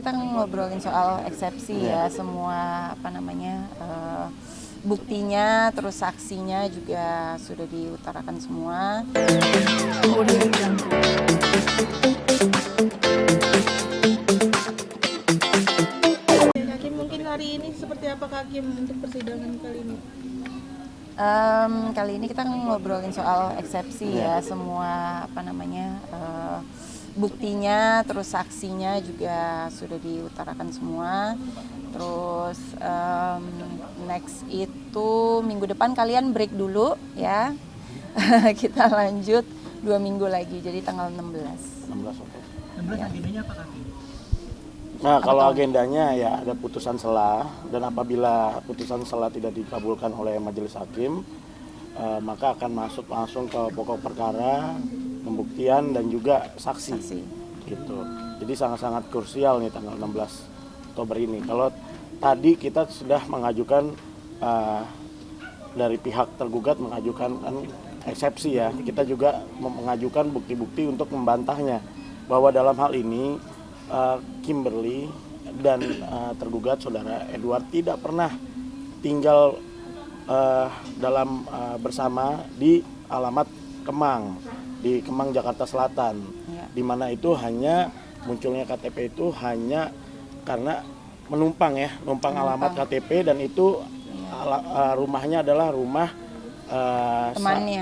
kita ngobrolin soal eksepsi ya, semua buktinya, terus saksinya juga sudah diutarakan semua. Hakim, mungkin hari ini seperti apa Hakim untuk persidangan kali ini? Kali ini kita ngobrolin soal eksepsi ya, semua buktinya, terus saksinya juga sudah diutarakan semua. Terus next itu minggu depan kalian break dulu ya. Kita lanjut 2 minggu lagi, jadi tanggal 16. 16 agendanya apa Hakim? Nah, kalau agendanya ya ada putusan sela, dan apabila putusan sela tidak dikabulkan oleh majelis hakim, maka akan masuk langsung ke pokok perkara, pembuktian dan juga saksi. Gitu. Jadi sangat-sangat krusial nih tanggal 16 Oktober ini. Kalau tadi kita sudah mengajukan dari pihak tergugat mengajukan eksepsi ya, kita juga mengajukan bukti-bukti untuk membantahnya bahwa dalam hal ini Kimberly dan tergugat saudara Edward tidak pernah tinggal bersama di alamat Kemang, di Kemang Jakarta Selatan, di mana itu hanya munculnya KTP itu hanya karena numpang alamat KTP, dan itu rumahnya adalah rumah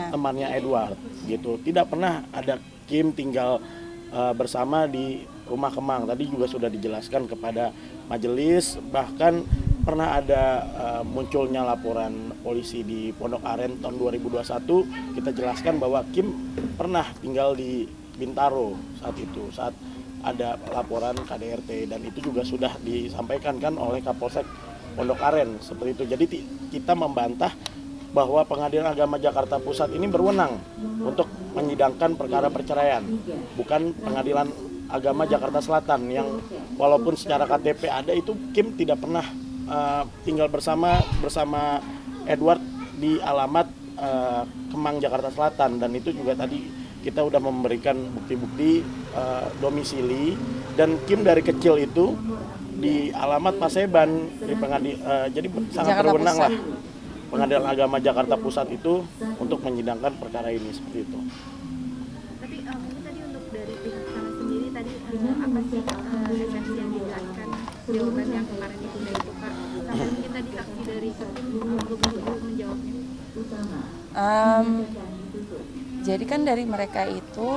temannya Edward gitu. Tidak pernah ada Kim tinggal bersama di rumah Kemang. Tadi juga sudah dijelaskan kepada majelis, bahkan pernah ada munculnya laporan polisi di Pondok Aren tahun 2021. Kita jelaskan bahwa Kim pernah tinggal di Bintaro saat ada laporan KDRT, dan itu juga sudah disampaikan kan oleh Kapolsek Pondok Aren seperti itu. Jadi kita membantah bahwa Pengadilan Agama Jakarta Pusat ini berwenang untuk menyidangkan perkara perceraian, bukan Pengadilan Agama Jakarta Selatan yang walaupun secara KTP ada, itu Kim tidak pernah tinggal bersama Edward di alamat Kemang Jakarta Selatan, dan itu juga tadi kita udah memberikan bukti-bukti domisili, dan Kim dari kecil itu di alamat Paseban di jadi sangat berwenang lah Pengadilan Agama Jakarta Pusat itu untuk menyidangkan perkara ini seperti itu. Tapi mungkin tadi untuk dari pihak sana sendiri tadi apa sih esensi yang dijelaskan jawaban yang kemarin ditunda itu Kak? Sampai mungkin tadi saksi dari Hakim belum menjawabnya. Jadi kan dari mereka itu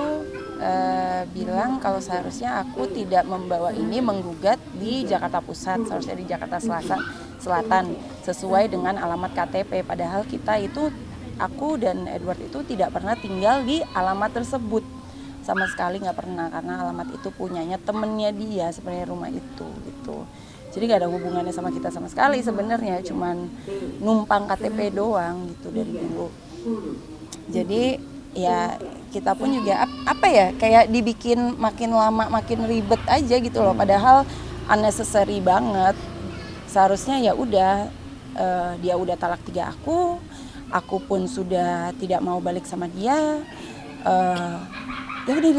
bilang kalau seharusnya aku tidak membawa ini menggugat di Jakarta Pusat, seharusnya di Jakarta Selatan sesuai dengan alamat KTP. Padahal aku dan Edward itu tidak pernah tinggal di alamat tersebut, sama sekali nggak pernah, karena alamat itu punyanya temennya dia sebenarnya, rumah itu gitu. Jadi nggak ada hubungannya sama kita sama sekali sebenarnya, cuman numpang KTP doang gitu dari dulu. Jadi ya kita pun juga kayak dibikin makin lama makin ribet aja gitu loh, padahal unnecessary banget. Seharusnya ya udah dia udah talak 3 aku pun sudah tidak mau balik sama dia, ya udah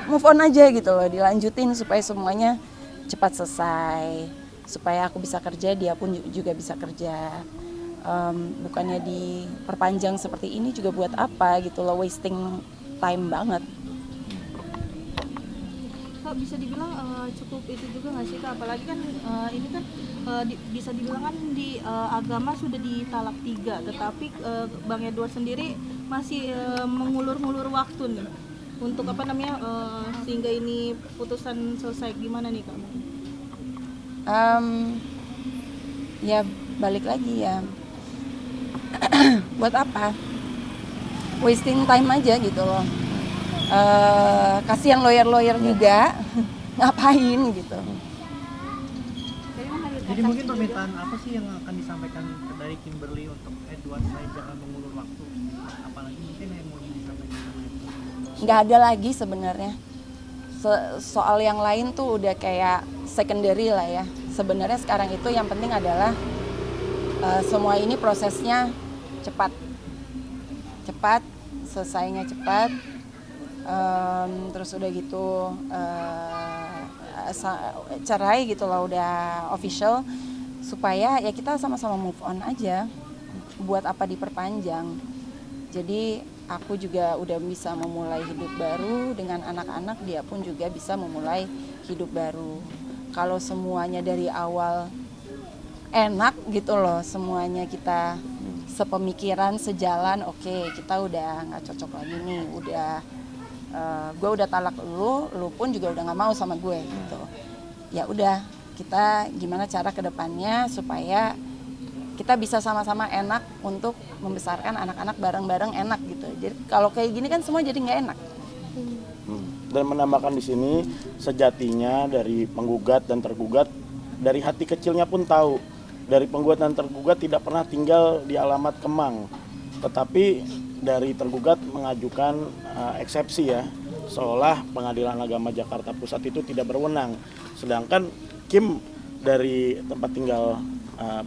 move on aja gitu loh, dilanjutin supaya semuanya cepat selesai, supaya aku bisa kerja, dia pun juga bisa kerja. Bukannya diperpanjang seperti ini juga buat apa gitu loh, wasting time banget. Kak, bisa dibilang cukup itu juga nggak sih Kak? Apalagi kan ini kan bisa dibilang kan di agama sudah ditalak 3, tetapi Bang Edward sendiri masih mengulur-ngulur waktu nih untuk sehingga ini putusan selesai. Gimana nih Kak? Ya balik lagi ya, buat apa? Wasting time aja gitu loh. Kasihan lawyer juga ngapain gitu. Jadi mungkin permintaan apa sih yang akan disampaikan dari Kimberly untuk Edward selain jangan mengulur waktu? Apalagi mungkin yang mau disampaikan sama Edward? Nggak ada lagi sebenarnya. Soal yang lain tuh udah kayak secondary lah ya. Sebenarnya sekarang itu yang penting adalah semua ini prosesnya cepat, selesainya cepat. Terus udah gitu cerai gitu loh, udah official, supaya ya kita sama-sama move on aja. Buat apa diperpanjang. Jadi aku juga udah bisa memulai hidup baru dengan anak-anak, dia pun juga bisa memulai hidup baru. Kalau semuanya dari awal enak gitu loh, semuanya kita sepemikiran, sejalan, oke, kita udah nggak cocok lagi nih, gue udah talak lu pun juga udah nggak mau sama gue gitu. Ya udah, kita gimana cara kedepannya supaya kita bisa sama-sama enak untuk membesarkan anak-anak bareng-bareng enak gitu. Jadi kalau kayak gini kan semua jadi nggak enak. Dan menambahkan di sini, sejatinya dari penggugat dan tergugat dari hati kecilnya pun tahu, dari penggugat dan tergugat tidak pernah tinggal di alamat Kemang, tetapi dari tergugat mengajukan eksepsi ya, seolah Pengadilan Agama Jakarta Pusat itu tidak berwenang, sedangkan Kim dari tempat tinggal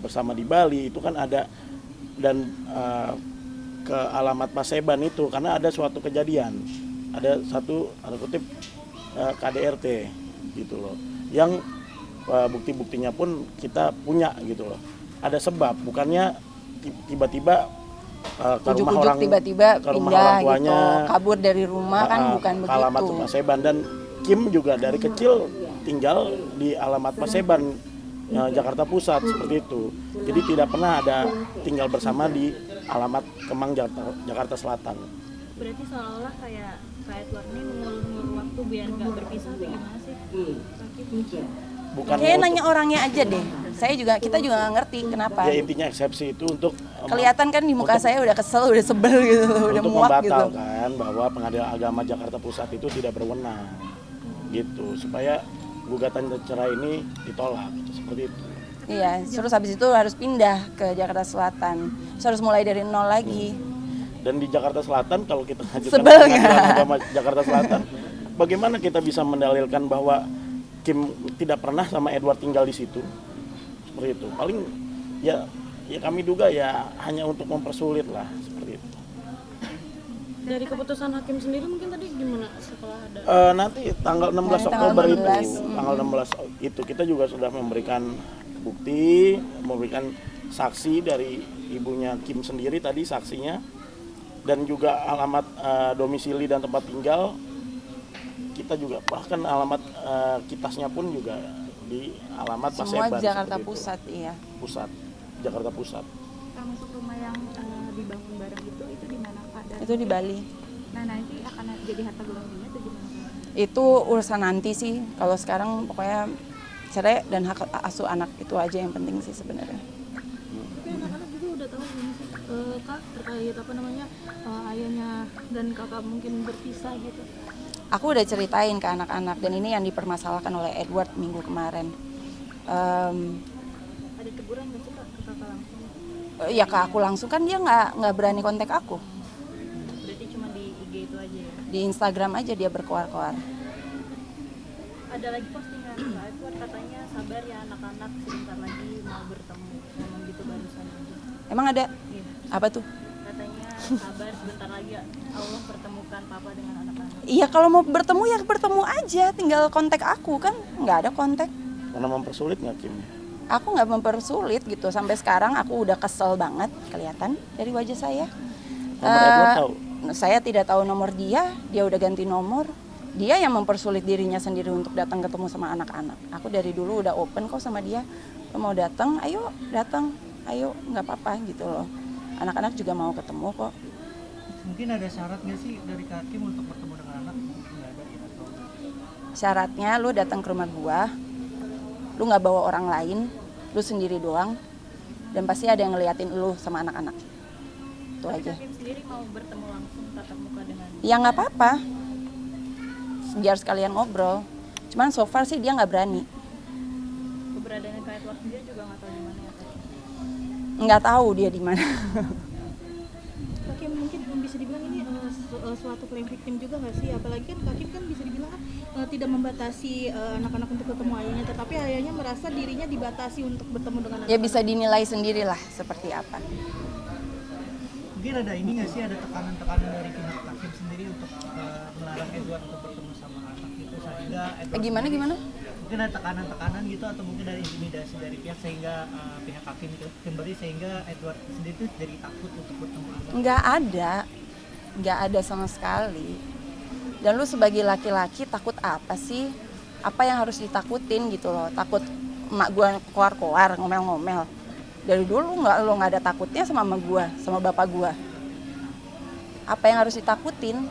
bersama di Bali itu kan ada, dan ke alamat Paseban itu karena ada suatu kejadian, ada satu tanda kutip KDRT gitu loh, yang bukti-buktinya pun kita punya gitu loh. Ada sebab, bukannya tiba-tiba ke rumah orang, tiba-tiba ke rumah pindah orang tuanya, gitu, kabur dari rumah kan bukan ke alamat begitu. Paseban. Dan Kim juga dari kecil tinggal di alamat Paseban, Jakarta Pusat seperti itu. Jadi tidak pernah ada tinggal bersama di alamat Kemang, Jakarta Selatan. Berarti seolah-olah kayak Edward ini mengulur-ngulur waktu biar nggak berpisah atau gimana sih? Bukan Kayaknya nanya orangnya aja deh. Kita juga nggak ngerti kenapa. ya, intinya eksepsi itu untuk Kelihatan kan di muka saya udah kesel, udah sebel gitu, udah untuk muak gitu. membatalkan bahwa Pengadilan Agama Jakarta Pusat itu tidak berwenang gitu, supaya gugatan cerai ini ditolak gitu, seperti itu. Iya, terus habis itu harus pindah ke Jakarta Selatan. Terus harus mulai dari nol lagi. Dan di Jakarta Selatan kalau kita ngajukan Sebel Pengadilan nggak? Agama Jakarta Selatan, bagaimana kita bisa mendalilkan bahwa Kim tidak pernah sama Edward tinggal di situ? Seperti itu. Paling ya kami duga ya hanya untuk mempersulit lah, seperti itu. Dari keputusan hakim sendiri mungkin tadi gimana setelah ada? Nanti tanggal 16 Nanti tanggal Oktober 16. itu, tanggal 16 itu kita juga sudah memberikan bukti, memberikan saksi dari ibunya Kim sendiri tadi saksinya, dan juga alamat domisili dan tempat tinggal. Kita juga bahkan alamat kitasnya pun juga di alamat Semua Paseban. Jakarta seperti itu. Pusat, iya. Pusat, Jakarta Pusat. Termasuk rumah yang dibangun bareng itu di mana Pak? Dan Itu di Bali. nah nanti akan jadi harta gono gini atau gimana Pak? Itu urusan nanti sih. Kalau sekarang pokoknya cerai dan hak asuh anak itu aja yang penting sih sebenarnya. Tapi anak-anak juga udah tahu belum sih, Kak, terkait apa namanya ayahnya dan kakak mungkin berpisah gitu. Aku udah ceritain ke anak-anak dan ini yang dipermasalahkan oleh Edward minggu kemarin. Ada teguran nggak sih Kak ke kakak langsung? Ya ke aku langsung kan dia nggak berani kontak aku. Berarti cuma di IG itu aja ya? Di Instagram aja dia berkoar-koar. Ada lagi postingan Kak Edward katanya sabar ya anak-anak sebentar lagi mau bertemu, ngomong gitu barusan aja. Emang ada? Iya. Apa tuh? Katanya sabar sebentar lagi Allah pertemukan papa dengan anak-anak. Iya kalau mau bertemu ya bertemu aja, tinggal kontak aku kan nggak ada kontak. Karena mempersulit nggak Kim? Aku nggak mempersulit gitu, sampai sekarang aku udah kesel banget kelihatan dari wajah saya. Nomor Edward tahu? Saya tidak tahu nomor dia udah ganti nomor. Dia yang mempersulit dirinya sendiri untuk datang ketemu sama anak-anak. Aku dari dulu udah open kok sama dia. Lo mau datang, ayo datang, ayo nggak apa-apa gitu loh. Anak-anak juga mau ketemu kok. Mungkin ada syarat nggak sih dari hakim untuk bertemu dengan anak? Nggak ada ya? Atau Syaratnya lu datang ke rumah gua, lu nggak bawa orang lain, lu sendiri doang, dan pasti ada yang ngeliatin lu sama anak-anak. Itu aja. Hakim sendiri mau bertemu langsung tatap muka dengan Ya nggak apa-apa, biar sekalian ngobrol. Cuman so far sih dia nggak berani. keberadaan Kak Edward sendiri juga nggak tahu di mana ya Kak? Nggak tahu dia di mana. Hakim mungkin bisa dibilang ini suatu klaim victim juga nggak sih? Apalagi kan Hakim kan bisa dibilang kan tidak membatasi anak-anak untuk ketemu ayahnya, tetapi ayahnya merasa dirinya dibatasi untuk bertemu dengan Ya anak-anak. bisa dinilai sendirilah seperti apa. mungkin ada ini nggak sih, ada tekanan-tekanan dari pihak hakim sendiri untuk melarang Edward untuk bertemu sama anak itu, sehingga Edward Gimana? mungkin mungkin ada tekanan-tekanan gitu atau mungkin dari intimidasi dari pihak sehingga pihak hakim Kimberly sehingga Edward sendiri tuh jadi takut untuk bertemu Abah? Nggak ada sama sekali. Dan lu sebagai laki-laki takut apa sih? Apa yang harus ditakutin gitu loh? Takut emak gua keluar-keluar ngomel-ngomel. Dari dulu lo nggak ada takutnya sama emak gua, sama bapak gua. Apa yang harus ditakutin?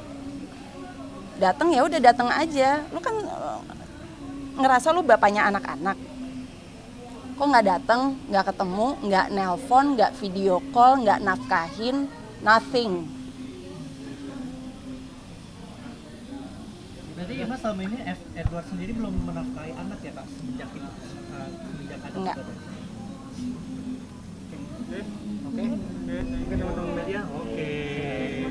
Datang ya udah datang aja. Lu kan ngerasa lu bapaknya anak-anak. Kok nggak datang, nggak ketemu, nggak nelpon, nggak video call, nggak nafkahin, nothing. Berarti Mas selama ini Edward sendiri belum menafkahi anak ya Kak semenjak itu semenjak ada Enggak. juga. Oke. Mungkin teman-teman media. Oke.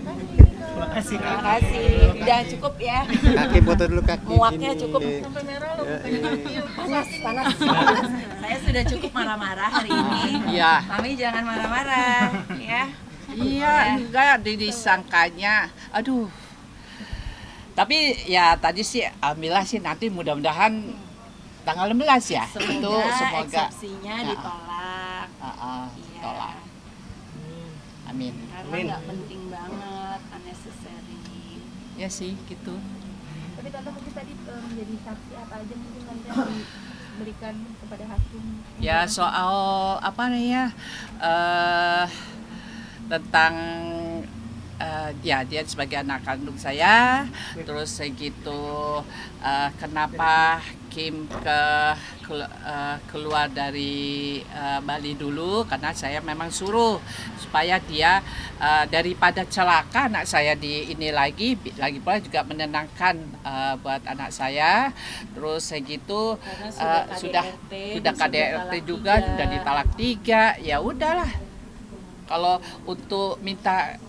Terima kasih Kak. Terima kasih. Udah cukup ya. Kaki foto dulu kaki. Muaknya sini. cukup. Panas. Saya sudah cukup marah-marah hari ini. Iya. Mami jangan marah-marah, ya. Iya, enggak disangkanya. Aduh. Tapi ya tadi sih alhamdulillah sih nanti mudah-mudahan tanggal 16 ya. Itu semoga eksepsinya ditolak. Iya. tolak. Amin. Karena nggak penting banget, unnecessary. Ya sih gitu. Tapi Tante mungkin tadi menjadi saksi apa aja mungkin nanti yang diberikan kepada hakim. Ya soal apa nih ya tentang ya dia sebagai anak kandung saya, terus segitu kenapa Kim keluar dari Bali dulu karena saya memang suruh supaya dia daripada celaka anak saya di ini lagi pula juga menenangkan buat anak saya, terus segitu sudah KDRT juga sudah ditalak 3, ya udahlah. Kalau untuk minta,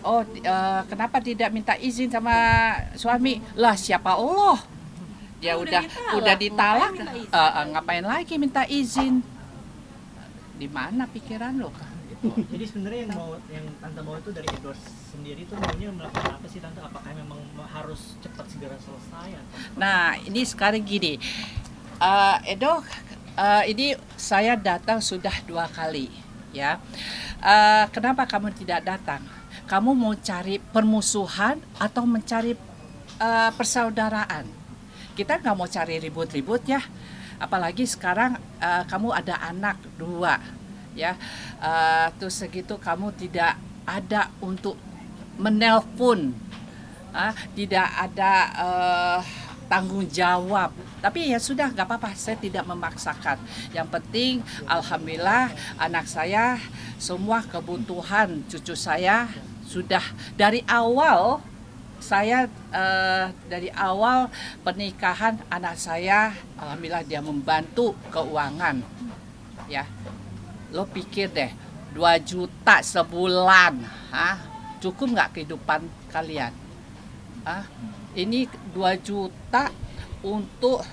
kenapa tidak minta izin sama suami? Lah siapa Allah? Dia udah ditalak, ngapain lagi minta izin? Di mana pikiran lo? Jadi sebenarnya yang Tante mau itu dari Edward sendiri tuh maunya melakukan apa sih Tante? Apakah memang harus cepat segera selesai atau? Nah ini sekarang gini, Edo, ini saya datang sudah 2 kali, ya. Kenapa kamu tidak datang? Kamu mau cari permusuhan atau mencari persaudaraan? Kita nggak mau cari ribut-ribut ya. Apalagi sekarang kamu ada anak 2, ya. Terus segitu kamu tidak ada untuk menelpon, tidak ada tanggung jawab. Tapi ya sudah, nggak apa-apa, saya tidak memaksakan. Yang penting alhamdulillah anak saya semua kebutuhan cucu saya sudah dari awal. Saya dari awal pernikahan anak saya alhamdulillah dia membantu keuangan, ya. Lo pikir deh 2 juta sebulan, cukup nggak kehidupan kalian? Ini 2 juta untuk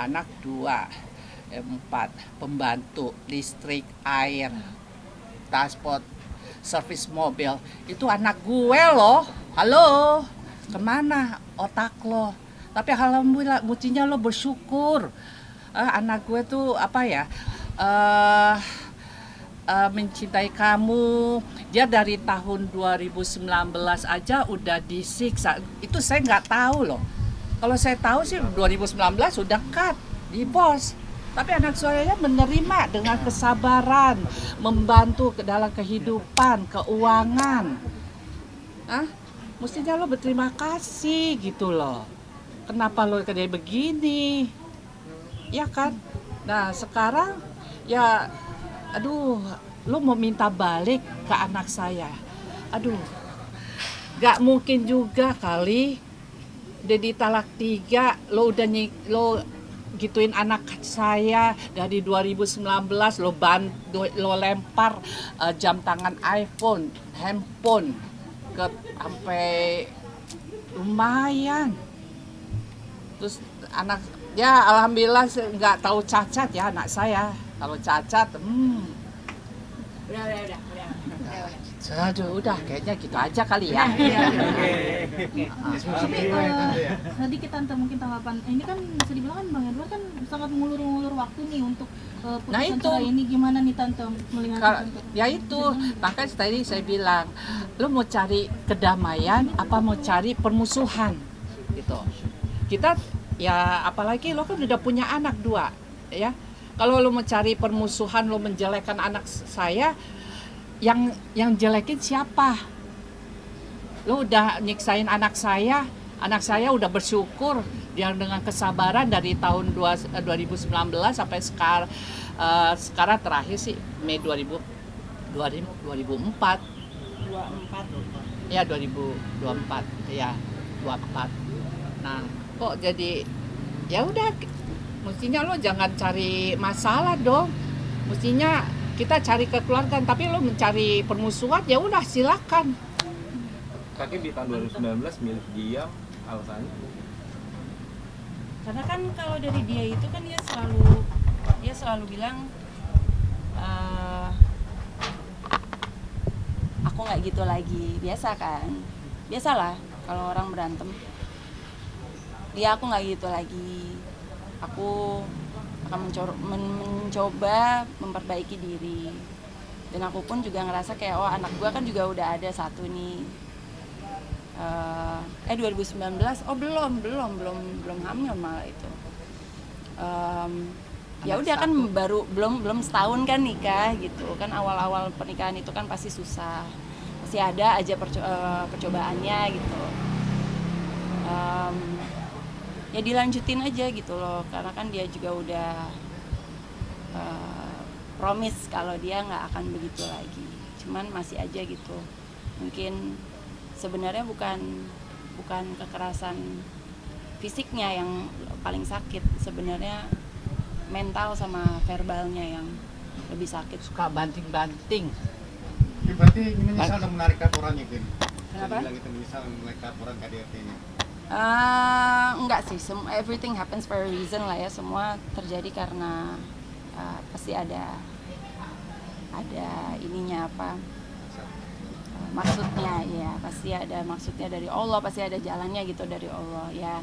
anak 2, 4, pembantu, listrik, air, transport, servis mobil. Itu anak gue loh. Halo, kemana otak lo? Tapi alhamdulillah, mestinya lo bersyukur. Anak gue tuh apa ya? Mencintai kamu. Dia dari tahun 2019 aja udah disiksa. Itu saya nggak tahu loh. Kalau saya tahu sih 2019 udah cut, divorce. Tapi anak saya menerima dengan kesabaran, membantu ke dalam kehidupan, keuangan. Mestinya lo berterima kasih gitu loh. Kenapa lo kayak begini? Ya kan? Nah sekarang ya, aduh, lo mau minta balik ke anak saya. Aduh, gak mungkin juga kali. Udah ditalak 3, lo udah lo gituin anak saya dari 2019, lo lempar jam tangan iPhone, handphone ke sampai lumayan. Terus anak ya alhamdulillah nggak tahu cacat ya anak saya. Kalau cacat, Udah. Aduh, udah kayaknya gitu aja kali ya. Tapi sedikit tante mungkin tanggapan ini kan bisa dibilang kan Bang Edward kan sangat mengulur-ngulur waktu nih untuk putusan Nah, itu. cerai ini, gimana nih tante melihat itu? Ya itu, makanya tadi saya bilang, lo mau cari kedamaian apa mau cari permusuhan gitu. Kita ya apalagi lo kan udah punya anak 2 ya. Kalau lo mau cari permusuhan, lo menjelekkan anak saya, yang jelekin siapa? Lo udah nyiksain anak saya udah bersyukur dia dengan kesabaran dari tahun 2019 sampai sekarang terakhir sih Mei 2004. Ya 2024 ya 24. Nah, kok jadi ya udah mestinya lo jangan cari masalah dong. Mestinya kita cari kekeluargaan, tapi lo mencari permusuhan ya udah silakan. Kaki di tahun 2019 milih diam, alasannya? Karena kan kalau dari dia itu kan dia selalu bilang aku nggak gitu lagi. Biasa kan, biasalah kalau orang berantem. Aku nggak gitu lagi. Aku akan mencoba memperbaiki diri. Dan aku pun juga ngerasa kayak anak gue kan juga udah ada satu nih. 2019 belum hamil malah itu. Ya udah kan belum setahun kan nikah gitu kan, awal pernikahan itu kan pasti susah, pasti ada aja percobaannya gitu. Ya dilanjutin aja gitu loh, karena kan dia juga udah promise kalau dia nggak akan begitu lagi, cuman masih aja gitu. Mungkin sebenarnya bukan kekerasan fisiknya yang paling sakit, sebenarnya mental sama verbalnya yang lebih sakit. Suka banting-banting. Berarti ini misal menarik laporannya, Kim? Kenapa? Bilang itu misal menarik laporan KDRT-nya. Enggak sih, everything happens for a reason lah ya. Semua terjadi karena pasti ada ininya apa, maksudnya ya, pasti ada maksudnya dari Allah, pasti ada jalannya gitu dari Allah ya.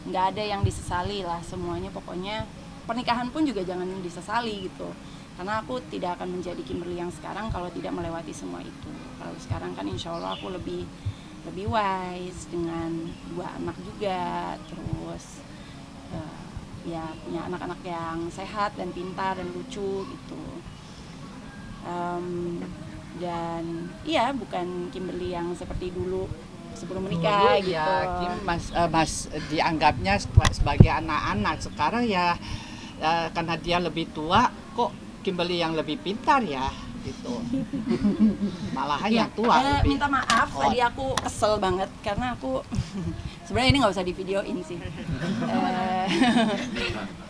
Nggak ada yang disesali lah semuanya, pokoknya pernikahan pun juga jangan disesali gitu, karena aku tidak akan menjadi Kimberly yang sekarang kalau tidak melewati semua itu. Kalau sekarang kan insya Allah aku lebih wise dengan 2 anak juga, terus ya punya anak-anak yang sehat dan pintar dan lucu gitu. Dan iya, bukan Kimberly yang seperti dulu sebelum menikah gitu. Ya, Kim mas dianggapnya sebagai anak-anak. Sekarang ya karena dia lebih tua, kok Kimberly yang lebih pintar ya gitu. Malahan yang tua minta maaf, tadi aku kesel banget karena aku sebenarnya ini nggak usah di videoin sih.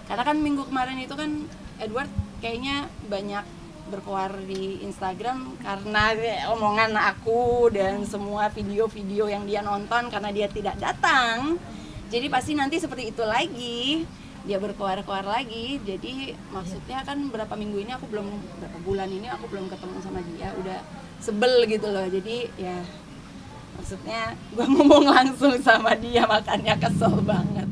Karena kan minggu kemarin itu kan Edward kayaknya banyak berkuar di Instagram karena omongan aku dan semua video-video yang dia nonton karena dia tidak datang. Jadi pasti nanti seperti itu lagi, dia berkuar-kuar lagi. Jadi maksudnya kan berapa bulan ini aku belum ketemu sama dia, udah sebel gitu loh. Jadi ya maksudnya gue ngomong langsung sama dia, makanya kesel banget.